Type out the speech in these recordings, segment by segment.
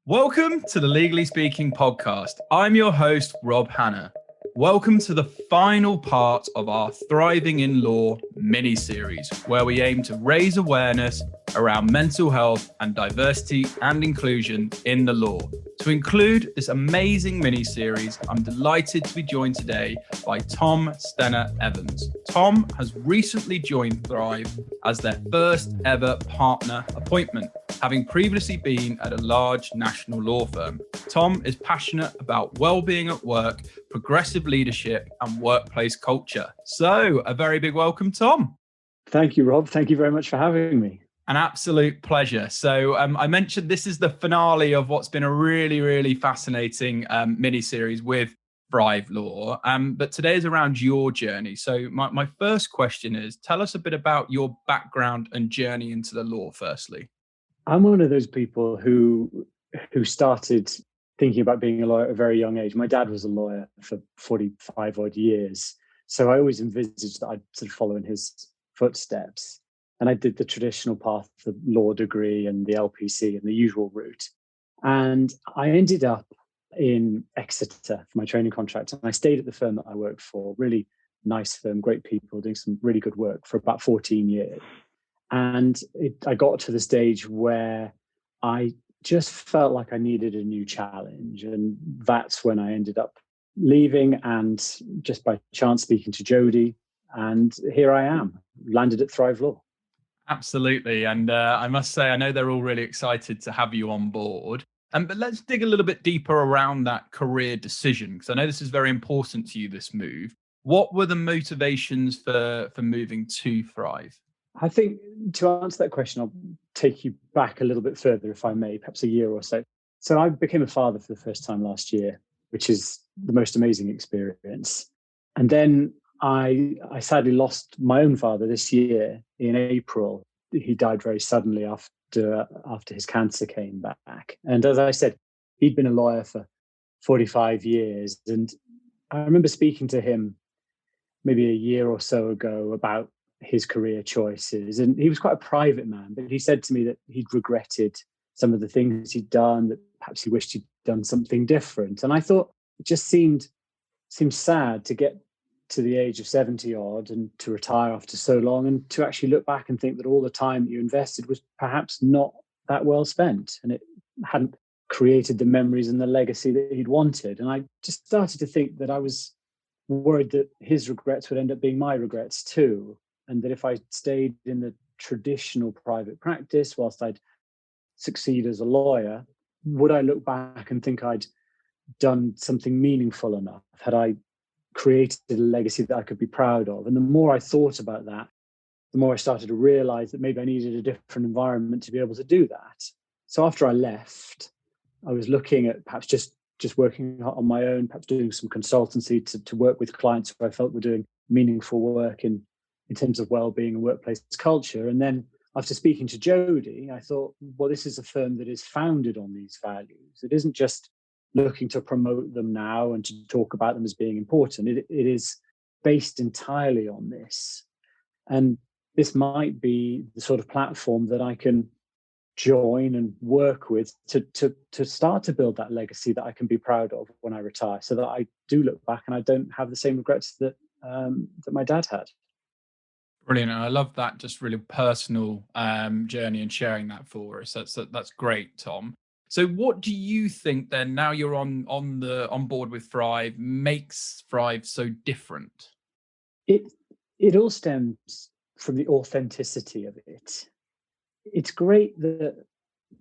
Welcome to the Legally Speaking podcast. I'm your host, Rob Hanna. Welcome to the final part of our Thriving in Law mini-series, where we aim to raise awareness around mental health and diversity and inclusion in the law. To include this amazing mini-series, I'm delighted to be joined today by Tom Stenner-Evans. Tom has recently joined Thrive as their first ever partner appointment, having previously been at a large national law firm. Tom is passionate about well-being at work, progressive leadership, and workplace culture. So, a very big welcome, Tom. Thank you, Rob. Thank you very much for having me. An absolute pleasure. So I mentioned this is the finale of what's been a really, really fascinating mini-series with Thrive Law. But today is around your journey. So my first question is, tell us a bit about your background and journey into the law, firstly. I'm one of those people who started thinking about being a lawyer at a very young age. My dad was a lawyer for 45 odd years. So I always envisaged that I'd sort of follow in his footsteps. And I did the traditional path, the law degree and the LPC and the usual route. And I ended up in Exeter for my training contract. And I stayed at the firm that I worked for, really nice firm, great people, doing some really good work for about 14 years. And I got to the stage where I just felt like I needed a new challenge. And that's when I ended up leaving and just by chance speaking to Jodie. And here I am, landed at Thrive Law. Absolutely. And I must say, I know they're all really excited to have you on board. But let's dig a little bit deeper around that career decision, because I know this is very important to you, this move. What were the motivations for moving to Thrive? I think to answer that question, I'll take you back a little bit further, if I may, perhaps a year or so. So I became a father for the first time last year, which is the most amazing experience. And then I sadly lost my own father this year in April. He died very suddenly after his cancer came back. And as I said, he'd been a lawyer for 45 years. And I remember speaking to him maybe a year or so ago about his career choices. And he was quite a private man, but he said to me that he'd regretted some of the things he'd done, that perhaps he wished he'd done something different. And I thought it just seemed sad to get to the age of 70 odd and to retire after so long, and to actually look back and think that all the time that you invested was perhaps not that well spent, and it hadn't created the memories and the legacy that he'd wanted. And I just started to think that I was worried that his regrets would end up being my regrets too, and that if I stayed in the traditional private practice whilst I'd succeed as a lawyer, would I look back and think I'd done something meaningful enough? Had I created a legacy that I could be proud of? And the more I thought about that, the more I started to realize that maybe I needed a different environment to be able to do that. So after I left, I was looking at perhaps just working on my own, perhaps doing some consultancy to work with clients who I felt were doing meaningful work in terms of well-being and workplace culture. And then after speaking to Jodie, I thought, well, this is a firm that is founded on these values. It isn't just looking to promote them now and to talk about them as being important. It is based entirely on this. And this might be the sort of platform that I can join and work with to start to build that legacy that I can be proud of when I retire, so that I do look back and I don't have the same regrets that my dad had. Brilliant. And I love that just really personal journey and sharing that for us. That's great, Tom. So what do you think then, now you're on board with Thrive, makes Thrive so different? It all stems from the authenticity of it. It's great that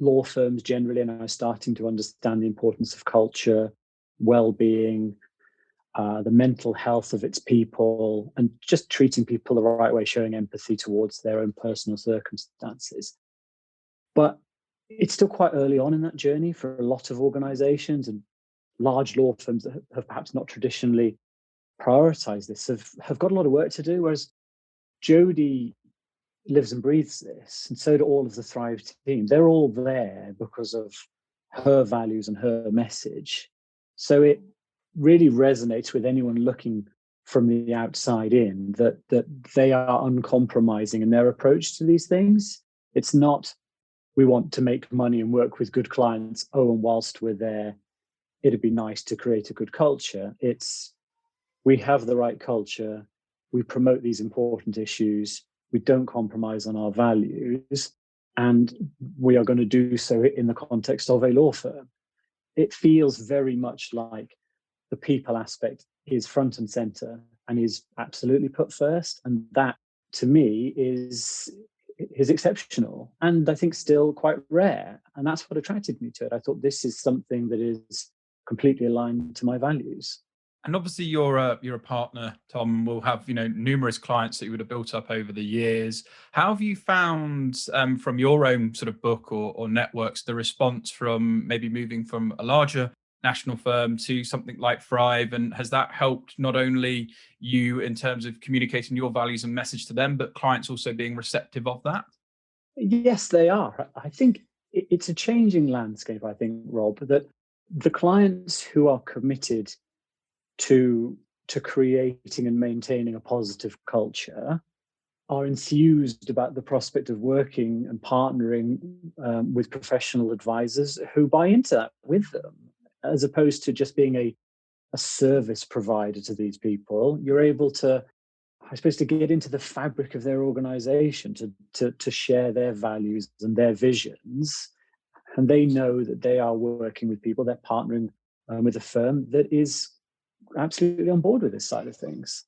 law firms generally are now starting to understand the importance of culture, well-being, the mental health of its people, and just treating people the right way, showing empathy towards their own personal circumstances. But it's still quite early on in that journey for a lot of organizations, and large law firms that have perhaps not traditionally prioritized this have got a lot of work to do, whereas Jodie lives and breathes this, and so do all of the Thrive team. They're all there because of her values and her message. So it really resonates with anyone looking from the outside in, that they are uncompromising in their approach to these things. It's not we want to make money and work with good clients. Oh, and whilst we're there, it'd be nice to create a good culture. It's, we have the right culture. We promote these important issues. We don't compromise on our values. And we are going to do so in the context of a law firm. It feels very much like the people aspect is front and center and is absolutely put first. And that, to me, is exceptional and I think still quite rare. And that's what attracted me to it. I thought this is something that is completely aligned to my values. And obviously you're a partner, Tom, will have, numerous clients that you would have built up over the years. How have you found from your own sort of book or networks, the response from maybe moving from a larger national firm to something like Thrive? And has that helped not only you in terms of communicating your values and message to them, but clients also being receptive of that? Yes, they are. I think it's a changing landscape, I think, Rob, that the clients who are committed to creating and maintaining a positive culture are enthused about the prospect of working and partnering with professional advisors who buy into that with them, as opposed to just being a service provider to these people. You're able to, I suppose, to get into the fabric of their organization, to share their values and their visions. And they know that they are working with people, they're partnering with a firm that is absolutely on board with this side of things.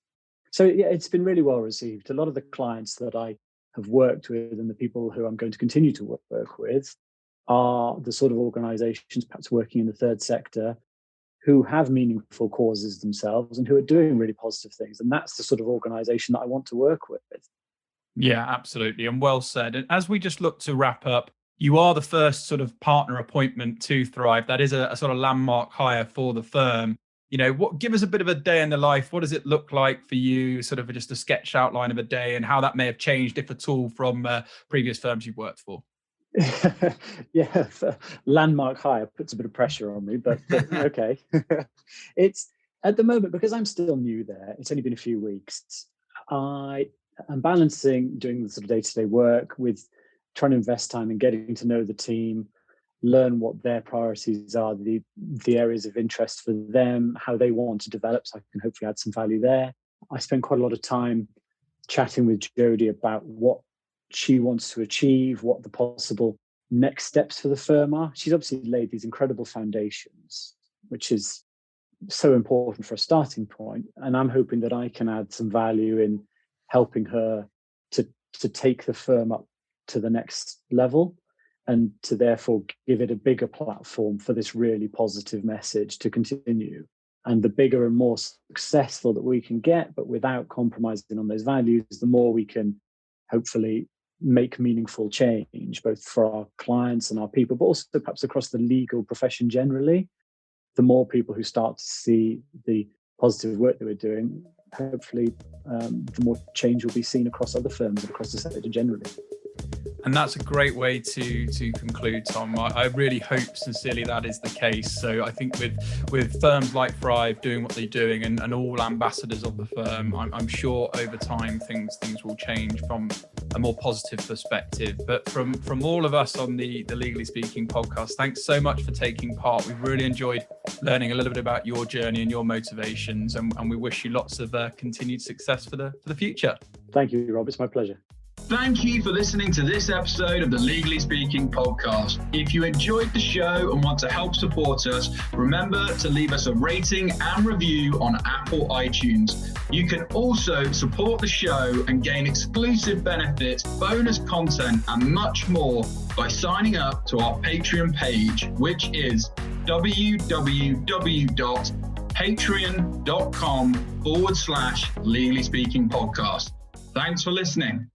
So yeah, it's been really well received. A lot of the clients that I have worked with and the people who I'm going to continue to work with are the sort of organizations perhaps working in the third sector who have meaningful causes themselves and who are doing really positive things. And that's the sort of organization that I want to work with. Yeah, absolutely. And well said. And as we just look to wrap up, you are the first sort of partner appointment to Thrive. That is a sort of landmark hire for the firm. Give us a bit of a day in the life. What does it look like for you? Sort of just a sketch outline of a day and how that may have changed, if at all, from previous firms you've worked for. Yeah, landmark hire puts a bit of pressure on me, but okay. It's at the moment, because I'm still new there, it's only been a few weeks. I am balancing doing the sort of day-to-day work with trying to invest time in getting to know the team, learn what their priorities are, the areas of interest for them, how they want to develop, so I can hopefully add some value there. I spend quite a lot of time chatting with Jodie about what she wants to achieve, what the possible next steps for the firm are. She's obviously laid these incredible foundations, which is so important for a starting point. And I'm hoping that I can add some value in helping her to take the firm up to the next level, and to therefore give it a bigger platform for this really positive message to continue. And the bigger and more successful that we can get, but without compromising on those values, the more we can hopefully make meaningful change, both for our clients and our people, but also perhaps across the legal profession generally. The more people who start to see the positive work that we're doing, hopefully the more change will be seen across other firms and across the sector generally. And that's a great way to conclude, Tom. I really hope sincerely that is the case. So I think with firms like Thrive doing what they're doing and all ambassadors of the firm, I'm sure over time things will change from a more positive perspective. But from all of us on the Legally Speaking podcast, thanks so much for taking part. We've really enjoyed learning a little bit about your journey and your motivations, and we wish you lots of continued success for the future. Thank you, Rob. It's my pleasure. Thank you for listening to this episode of the Legally Speaking podcast. If you enjoyed the show and want to help support us, remember to leave us a rating and review on Apple iTunes. You can also support the show and gain exclusive benefits, bonus content, and much more by signing up to our Patreon page, which is www.patreon.com/Legally Speaking podcast. Thanks for listening.